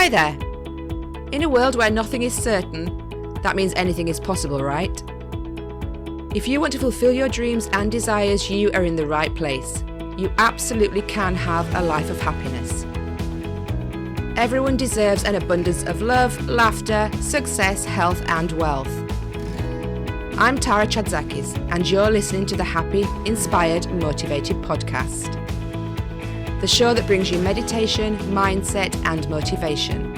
Hi there. In a world where nothing is certain, that means anything is possible, right? If you want to fulfill your dreams and desires, you are in the right place. You absolutely can have a life of happiness. Everyone deserves an abundance of love, laughter, success, health, and wealth. I'm Tara Chadzakis, and you're listening to the Happy, Inspired, Motivated podcast. The show that brings you meditation, mindset, and motivation.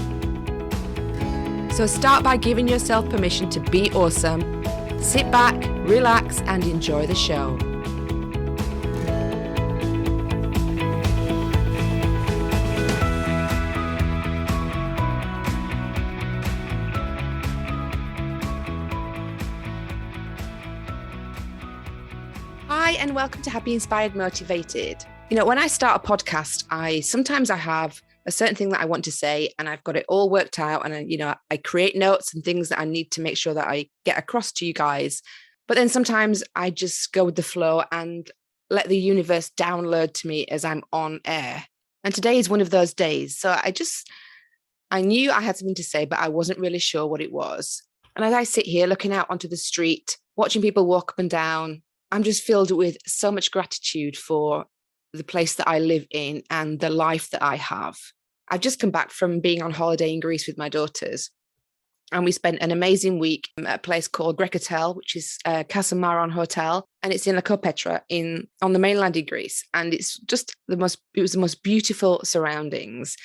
So start by giving yourself permission to be awesome. Sit back, relax, and enjoy the show. Hi, and welcome to Happy, Inspired, Motivated. You know, when I start a podcast, I have a certain thing that I want to say, and I've got it all worked out. And I create notes and things that I need to make sure that I get across to you guys. But then sometimes I just go with the flow and let the universe download to me as I'm on air. And today is one of those days. So I knew I had something to say, but I wasn't really sure what it was. And as I sit here looking out onto the street, watching people walk up and down, I'm just filled with so much gratitude for the place that I live in and the life that I have. I've just come back from being on holiday in Greece with my daughters. And we spent an amazing week at a place called Grecotel, which is Casa Maron Hotel. And it's in Lykopetra on the mainland in Greece. And it's just it was the most beautiful surroundings.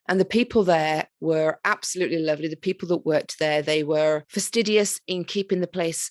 And the people there were absolutely lovely. The people that worked there, they were fastidious in keeping the place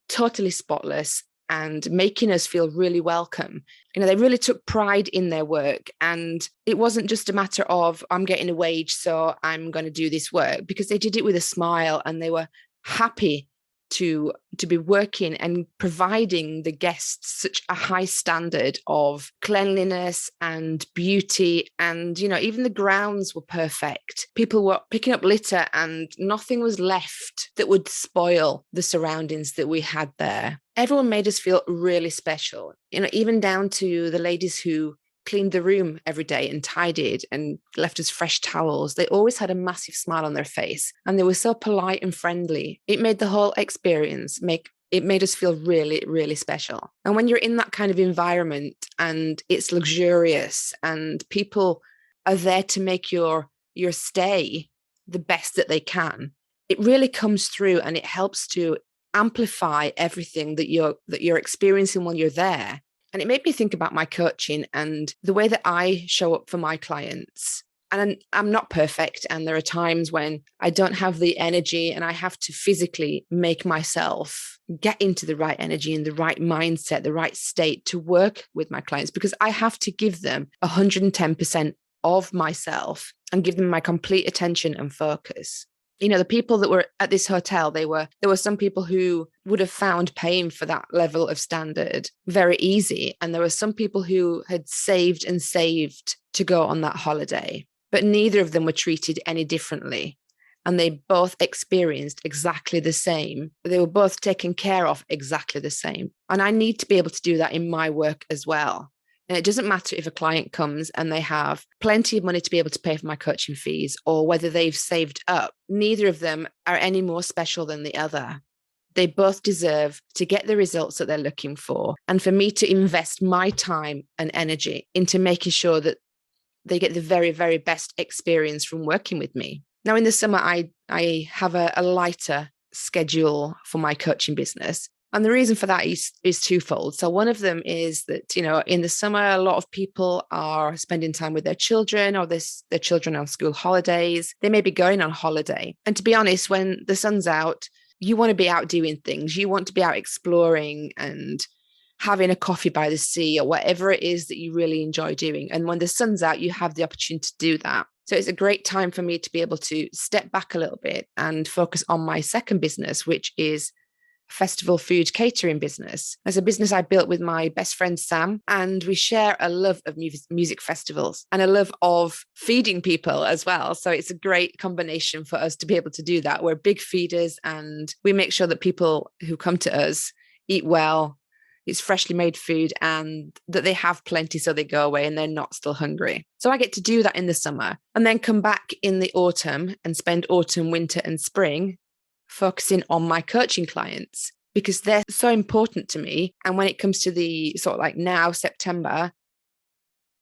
totally spotless and making us feel really welcome. They really took pride in their work. And it wasn't just a matter of, I'm getting a wage, so I'm going to do this work, because they did it with a smile and they were happy to be working and providing the guests such a high standard of cleanliness and beauty. And, even the grounds were perfect. People were picking up litter and nothing was left that would spoil the surroundings that we had there. Everyone made us feel really special, even down to the ladies who cleaned the room every day and tidied and left us fresh towels. They always had a massive smile on their face and they were so polite and friendly. It made the whole experience it made us feel really, really special. And when you're in that kind of environment and it's luxurious and people are there to make your stay the best that they can, it really comes through and it helps to amplify everything that you're experiencing while you're there. And it made me think about my coaching and the way that I show up for my clients. And I'm not perfect. And there are times when I don't have the energy and I have to physically make myself get into the right energy and the right mindset, the right state to work with my clients, because I have to give them 110% of myself and give them my complete attention and focus. The people that were at this hotel, there were some people who would have found paying for that level of standard very easy. And there were some people who had saved and saved to go on that holiday, but neither of them were treated any differently. And they both experienced exactly the same. They were both taken care of exactly the same. And I need to be able to do that in my work as well. And it doesn't matter if a client comes and they have plenty of money to be able to pay for my coaching fees or whether they've saved up. Neither of them are any more special than the other. They both deserve to get the results that they're looking for. And for me to invest my time and energy into making sure that they get the very, very best experience from working with me. Now, in the summer, I have a lighter schedule for my coaching business. And the reason for that is twofold. So one of them is that, in the summer, a lot of people are spending time with their children or their children on school holidays. They may be going on holiday. And to be honest, when the sun's out, you want to be out doing things. You want to be out exploring and having a coffee by the sea or whatever it is that you really enjoy doing. And when the sun's out, you have the opportunity to do that. So it's a great time for me to be able to step back a little bit and focus on my second business, which is festival food catering business. As a business I built with my best friend Sam, and we share a love of music festivals and a love of feeding people as well. So it's a great combination for us to be able to do that. We're big feeders and we make sure that people who come to us eat well, it's freshly made food and that they have plenty so they go away and they're not still hungry. So I get to do that in the summer and then come back in the autumn and spend autumn, winter and spring focusing on my coaching clients because they're so important to me. And when it comes to the sort of like now, September,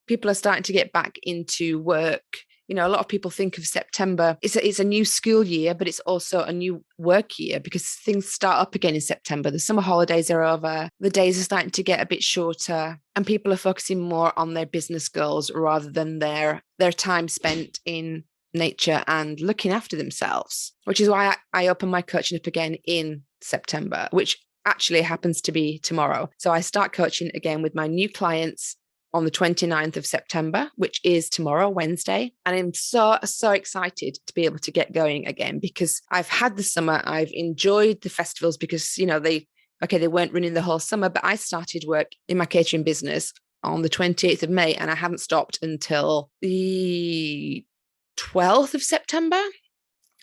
people are starting to get back into work. You know, a lot of people think of September, it's a new school year, but it's also a new work year because things start up again in September. The summer holidays are over. The days are starting to get a bit shorter and people are focusing more on their business goals rather than their time spent in nature and looking after themselves, which is why I open my coaching up again in September, which actually happens to be tomorrow. So I start coaching again with my new clients on the 29th of September, which is tomorrow, Wednesday. And I'm so excited to be able to get going again because I've had the summer, I've enjoyed the festivals because, you know, they weren't running the whole summer, but I started work in my catering business on the 28th of May and I haven't stopped until the 12th of September.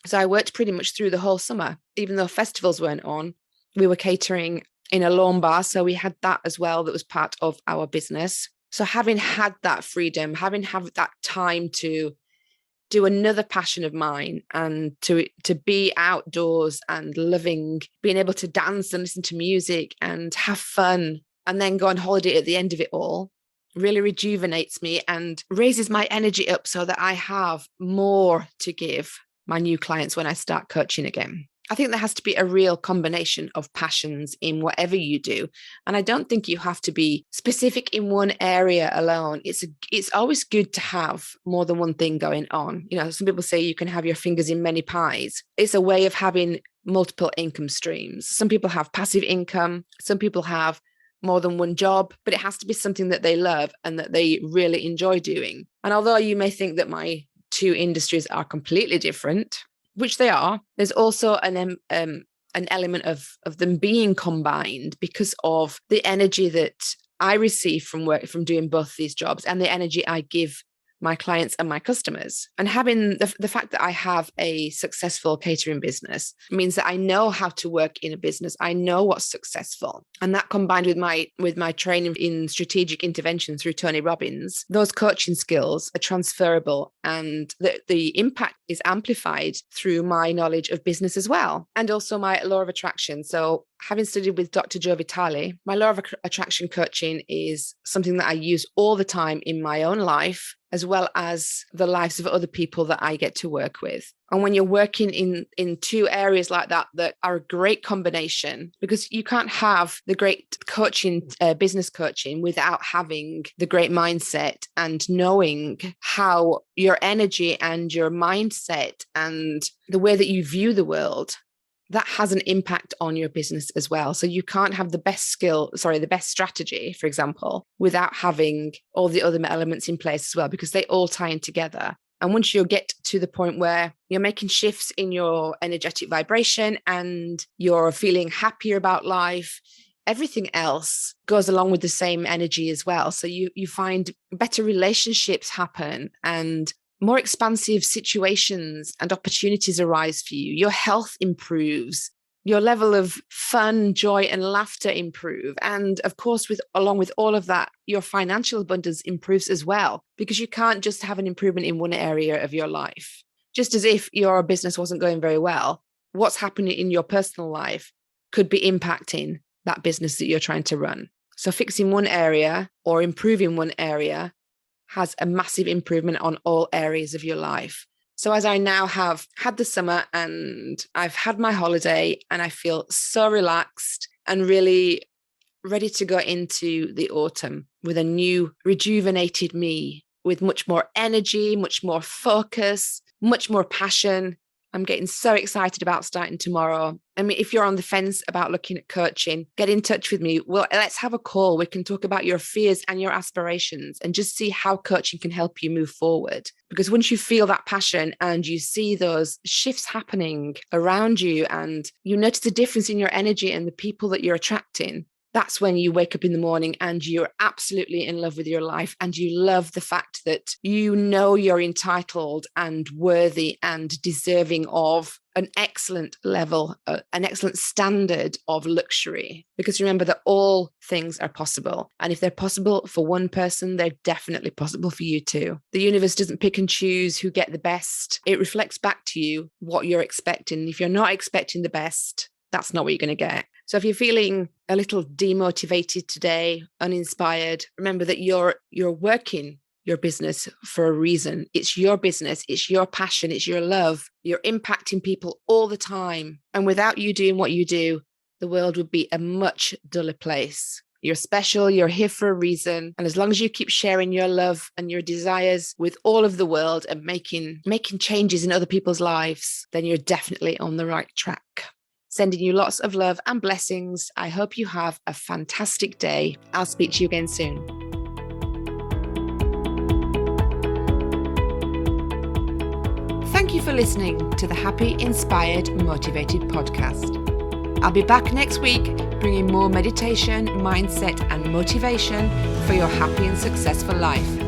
So I worked pretty much through the whole summer, even though festivals weren't on. We were catering in a lawn bar, so we had that as well. That was part of our business. So having had that freedom, having had that time to do another passion of mine and to be outdoors and loving, being able to dance and listen to music and have fun and then go on holiday at the end of it all really rejuvenates me and raises my energy up so that I have more to give my new clients when I start coaching again. I think there has to be a real combination of passions in whatever you do. And I don't think you have to be specific in one area alone. It's always good to have more than one thing going on. You know, some people say you can have your fingers in many pies. It's a way of having multiple income streams. Some people have passive income. Some people have more than one job, but it has to be something that they love and that they really enjoy doing. And although you may think that my two industries are completely different, which they are, there's also an element of them being combined because of the energy that I receive from work, from doing both these jobs and the energy I give my clients and my customers. And having the fact that I have a successful catering business means that I know how to work in a business. I know what's successful. And that combined with my training in strategic intervention through Tony Robbins, those coaching skills are transferable and the impact is amplified through my knowledge of business as well. And also my law of attraction. So having studied with Dr. Joe Vitale, my law of attraction coaching is something that I use all the time in my own life, as well as the lives of other people that I get to work with. And when you're working in two areas like that are a great combination, because you can't have the great coaching, business coaching, without having the great mindset and knowing how your energy and your mindset and the way that you view the world, that has an impact on your business as well. So you can't have the best strategy, for example, without having all the other elements in place as well, because they all tie in together. And once you get to the point where you're making shifts in your energetic vibration and you're feeling happier about life, everything else goes along with the same energy as well. So you find better relationships happen and more expansive situations and opportunities arise for you. Your health improves. Your level of fun, joy, and laughter improve. And of course, along with all of that, your financial abundance improves as well, because you can't just have an improvement in one area of your life. Just as if your business wasn't going very well, what's happening in your personal life could be impacting that business that you're trying to run. So fixing one area or improving one area has a massive improvement on all areas of your life. So as I now have had the summer and I've had my holiday and I feel so relaxed and really ready to go into the autumn with a new rejuvenated me, with much more energy, much more focus, much more passion. I'm getting so excited about starting tomorrow. I mean, if you're on the fence about looking at coaching, get in touch with me. Well, let's have a call. We can talk about your fears and your aspirations and just see how coaching can help you move forward. Because once you feel that passion and you see those shifts happening around you and you notice the difference in your energy and the people that you're attracting, That's when you wake up in the morning and you're absolutely in love with your life, and you love the fact that you know you're entitled and worthy and deserving of an excellent level, an excellent standard of luxury. Because remember that all things are possible. And if they're possible for one person, they're definitely possible for you too. The universe doesn't pick and choose who get the best. It reflects back to you what you're expecting. If you're not expecting the best, that's not what you're going to get. So if you're feeling a little demotivated today, uninspired, remember that you're working your business for a reason. It's your business. It's your passion. It's your love. You're impacting people all the time. And without you doing what you do, the world would be a much duller place. You're special. You're here for a reason. And as long as you keep sharing your love and your desires with all of the world and making changes in other people's lives, then you're definitely on the right track. Sending you lots of love and blessings. I hope you have a fantastic day. I'll speak to you again soon. Thank you for listening to the Happy, Inspired, Motivated podcast. I'll be back next week bringing more meditation, mindset, and motivation for your happy and successful life.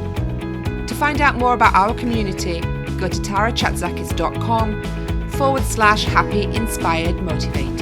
To find out more about our community, go to tarachatzakis.com/happy, inspired, motivated.